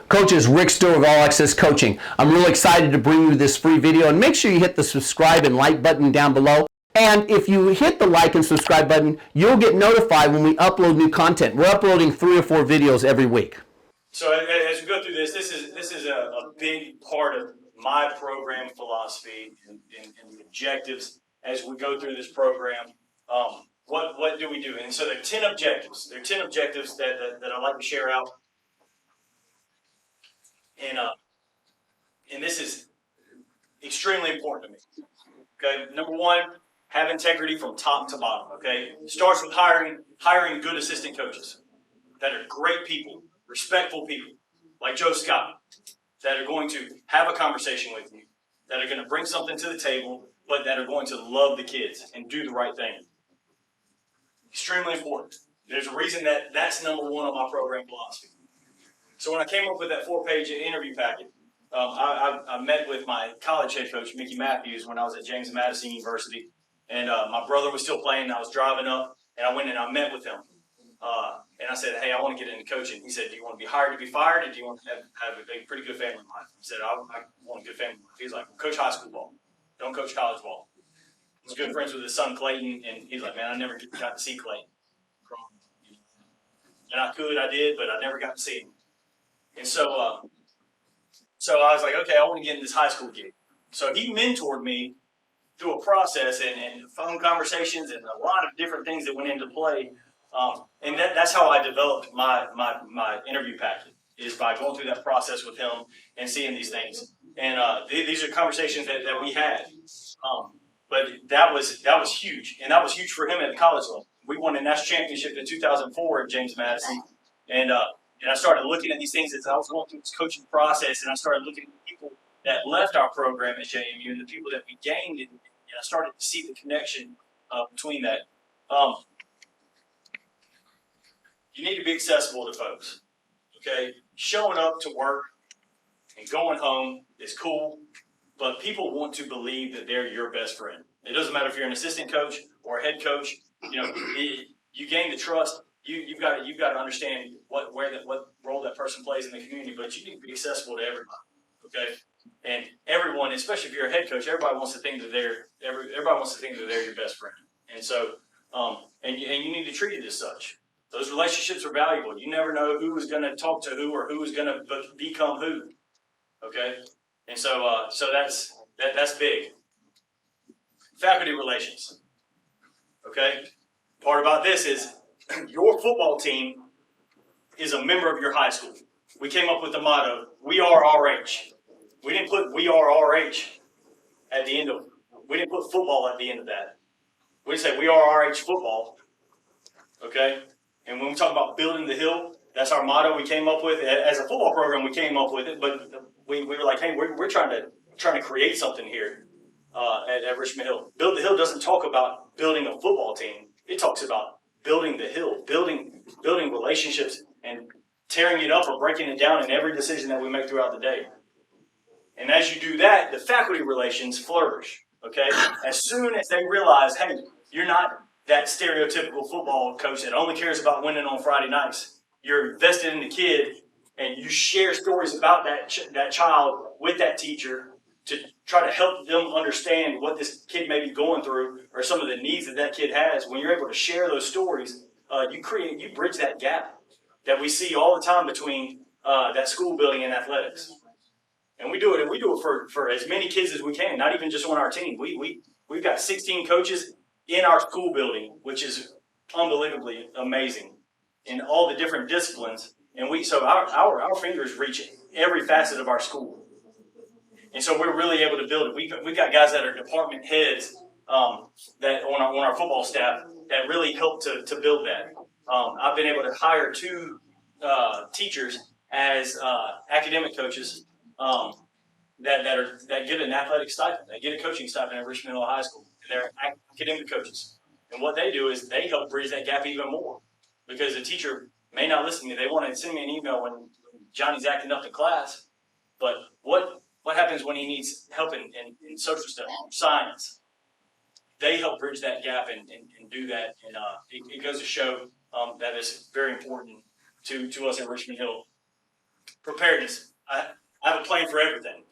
Coaches, Rick Stewart of All Access Coaching. I'm really excited to bring you this free video, and make sure you hit the subscribe and like button down below. And if you hit the like and subscribe button, you'll get notified when we upload new content. We're uploading 3 or 4 videos every week. So as we go through this is a big part of my program philosophy and the objectives as we go through this program. What do we do? And so there are 10 objectives. There are 10 objectives that I'd like to share out. And this is extremely important to me. Okay, number 1, have integrity from top to bottom. Okay, it starts with hiring good assistant coaches that are great people, respectful people, like Joe Scott, that are going to have a conversation with you, that are going to bring something to the table, but that are going to love the kids and do the right thing. Extremely important. There's a reason that that's number 1 on my program philosophy. So when I came up with that 4-page interview packet, I met with my college head coach, Mickey Matthews, when I was at James Madison University. And my brother was still playing, and I was driving up, and I went and I met with him. And I said, hey, I want to get into coaching. He said, do you want to be hired to be fired, or do you want to have a pretty good family life? I said, I want a good family life. He's like, coach high school ball. Don't coach college ball. He's good friends with his son, Clayton, and he's like, man, I never got to see Clayton. And I did, but I never got to see him. And so I was like, okay, I want to get in this high school gig. So he mentored me through a process and phone conversations and a lot of different things that went into play. And that's how I developed my interview packet, is by going through that process with him and seeing these things. And these are conversations that we had. But that was huge, and that was huge for him at the college level. We won a national championship in 2004 at James Madison, and I started looking at these things as I was going through this coaching process, and I started looking at the people that left our program at JMU and the people that we gained, and I started to see the connection between that. You need to be accessible to folks, okay? Showing up to work and going home is cool, but people want to believe that they're your best friend. It doesn't matter if you're an assistant coach or a head coach. You know, you gain the trust. You've got to understand what role that person plays in the community, but you need to be accessible to everybody, okay? And everyone, especially if you're a head coach, everybody wants to think that they're your best friend. And so, and you need to treat it as such. Those relationships are valuable. You never know who is going to talk to who or who is going to become who, okay? And so, that's big. Faculty relations, okay? Part about this is your football team is a member of your high school. We came up with the motto, we are RH. We didn't put we are RH at the end of, we didn't put football at the end of that. We didn't say we are RH football, okay? And when we talk about building the hill, that's our motto we came up with. As a football program, we came up with it, but we were like, hey, we're trying to create something here at Richmond Hill. Build the Hill doesn't talk about building a football team. It talks about building the hill, building relationships and tearing it up or breaking it down in every decision that we make throughout the day. And as you do that, the faculty relations flourish, okay? As soon as they realize, hey, you're not that stereotypical football coach that only cares about winning on Friday nights. You're invested in the kid, and you share stories about that child with that teacher to try to help them understand what this kid may be going through or some of the needs that kid has. When you're able to share those stories, you bridge that gap that we see all the time between that school building and athletics. And we do it for as many kids as we can, not even just on our team. We've got 16 coaches in our school building, which is unbelievably amazing in all the different disciplines. And so our fingers reach every facet of our school. And so we're really able to build it. We've got guys that are department heads that on our football staff that really help to build that. I've been able to hire 2 teachers as academic coaches that get an athletic stipend. They get a coaching stipend at Richmond Hill High School. And they're academic coaches. And what they do is they help bridge that gap even more, because the teacher may not listen to me. They want to send me an email when Johnny's acting up in class, but what happens when he needs help in social studies, science? They help bridge that gap and do that. And it goes to show that it's very important to us at Richmond Hill. Preparedness. I have a plan for everything.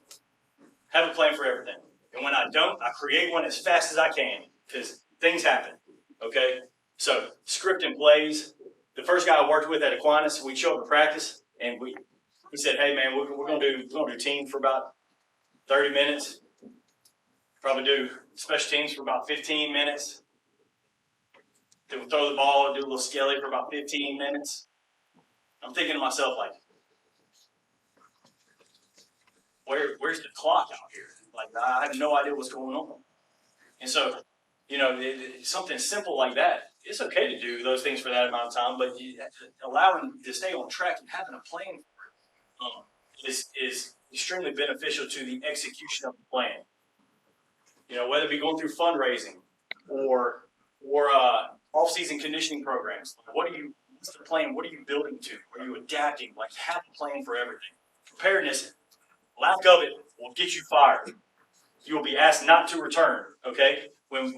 Have a plan for everything. And when I don't, I create one as fast as I can because things happen. Okay? So scripting plays. The first guy I worked with at Aquinas, we'd show up to practice and he said, "Hey man, we're gonna do team for about 30 minutes. Probably do special teams for about 15 minutes. Then we'll throw the ball, do a little skelly for about 15 minutes." I'm thinking to myself, like, where's the clock out here? Like, I have no idea what's going on. And so, something simple like that, it's okay to do those things for that amount of time, but allowing to stay on track and having a plan for it is extremely beneficial to the execution of the plan. Whether it be going through fundraising or off-season conditioning programs. What's the plan? What are you building to? Are you adapting? Like, have a plan for everything. Preparedness, lack of it will get you fired. You will be asked not to return. Okay, when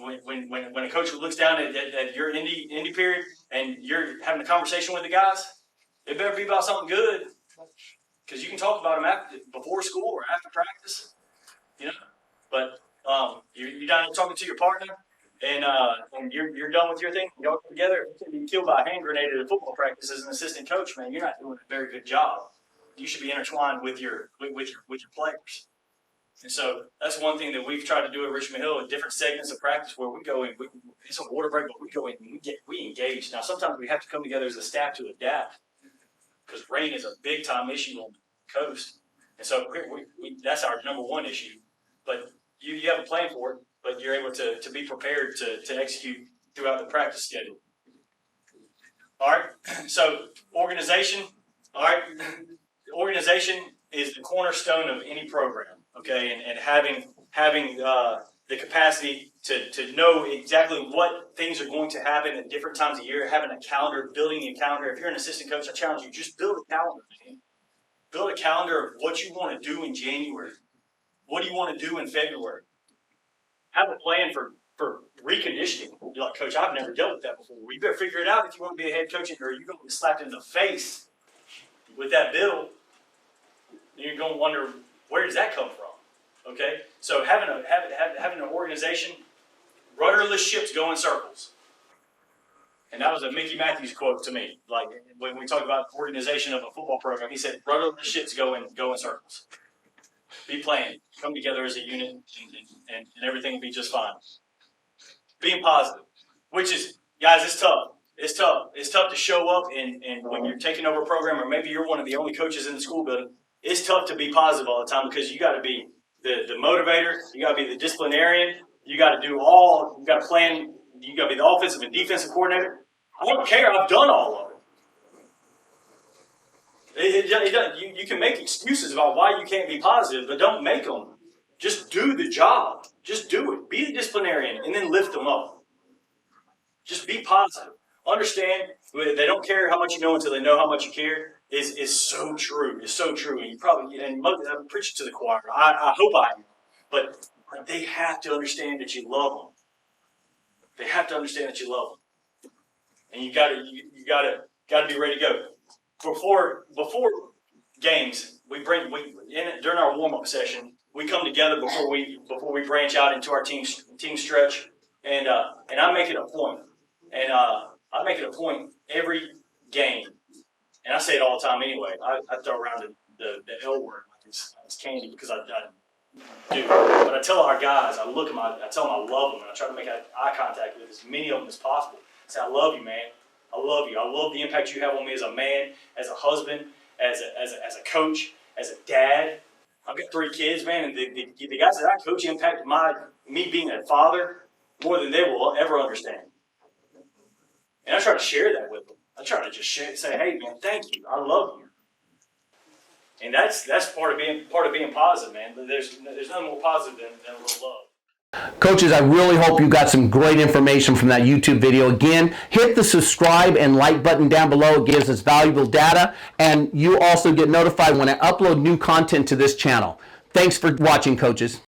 a coach looks down at your indie period and you're having a conversation with the guys, it better be about something good, because you can talk about them before school or after practice. But you're down talking to your partner, and you're done with your thing. You go together. You can be killed by a hand grenade at a football practice as an assistant coach. Man, you're not doing a very good job. You should be intertwined with your players. And so that's one thing that we've tried to do at Richmond Hill in different segments of practice, where we go in. It's a water break, but we go in and we engage. Now sometimes we have to come together as a staff to adapt, because rain is a big time issue on the coast, and so that's our number one issue. But you have a plan for it, but you're able to be prepared to execute throughout the practice schedule. All right. So organization. All right. Organization is the cornerstone of any program. Okay, and having the capacity to know exactly what things are going to happen at different times of year, having a calendar, building a calendar. If you're an assistant coach, I challenge you, just build a calendar, man. Build a calendar of what you want to do in January. What do you want to do in February? Have a plan for reconditioning. You're like, "Coach, I've never dealt with that before." Well, you better figure it out if you want to be a head coach, or you're going to be slapped in the face with that bill. And you're going to wonder, where does that come from? Okay, so having an organization, rudderless ships go in circles, and that was a Mickey Matthews quote to me. Like, when we talk about organization of a football program, he said, "Rudderless ships go in circles." Be planned, come together as a unit, and everything will be just fine. Being positive, which is, guys, it's tough. It's tough. It's tough to show up and when you're taking over a program, or maybe you're one of the only coaches in the school building. It's tough to be positive all the time, because you got to be the motivator, you got to be the disciplinarian, you got to plan, you got to be the offensive and defensive coordinator. I don't care, I've done all of it. You can make excuses about why you can't be positive, but don't make them. Just do the job. Just do it. Be the disciplinarian and then lift them up. Just be positive. Understand they don't care how much you know until they know how much you care. Is so true. It's so true. And I'm preaching to the choir. I hope I am. But they have to understand that you love them. They have to understand that you love them. And you gotta be ready to go. Before games, during our warm up session, we come together before we branch out into our team stretch, and I make it a point, and I make it a point every game. And I say it all the time anyway. I throw around the L word like it's candy, because I do. But I tell our guys, I tell them I love them, and I try to make eye contact with as many of them as possible. I say, "I love you, man. I love you. I love the impact you have on me as a man, as a husband, as a coach, as a dad. I've got 3 kids, man, and the guys that I coach impact me being a father more than they will ever understand. And I try to share that with them. I try to just say, "Hey, man, thank you. I love you." And that's part of being positive, man. There's nothing more positive than a little love. Coaches, I really hope you got some great information from that YouTube video. Again, hit the subscribe and like button down below. It gives us valuable data, and you also get notified when I upload new content to this channel. Thanks for watching, coaches.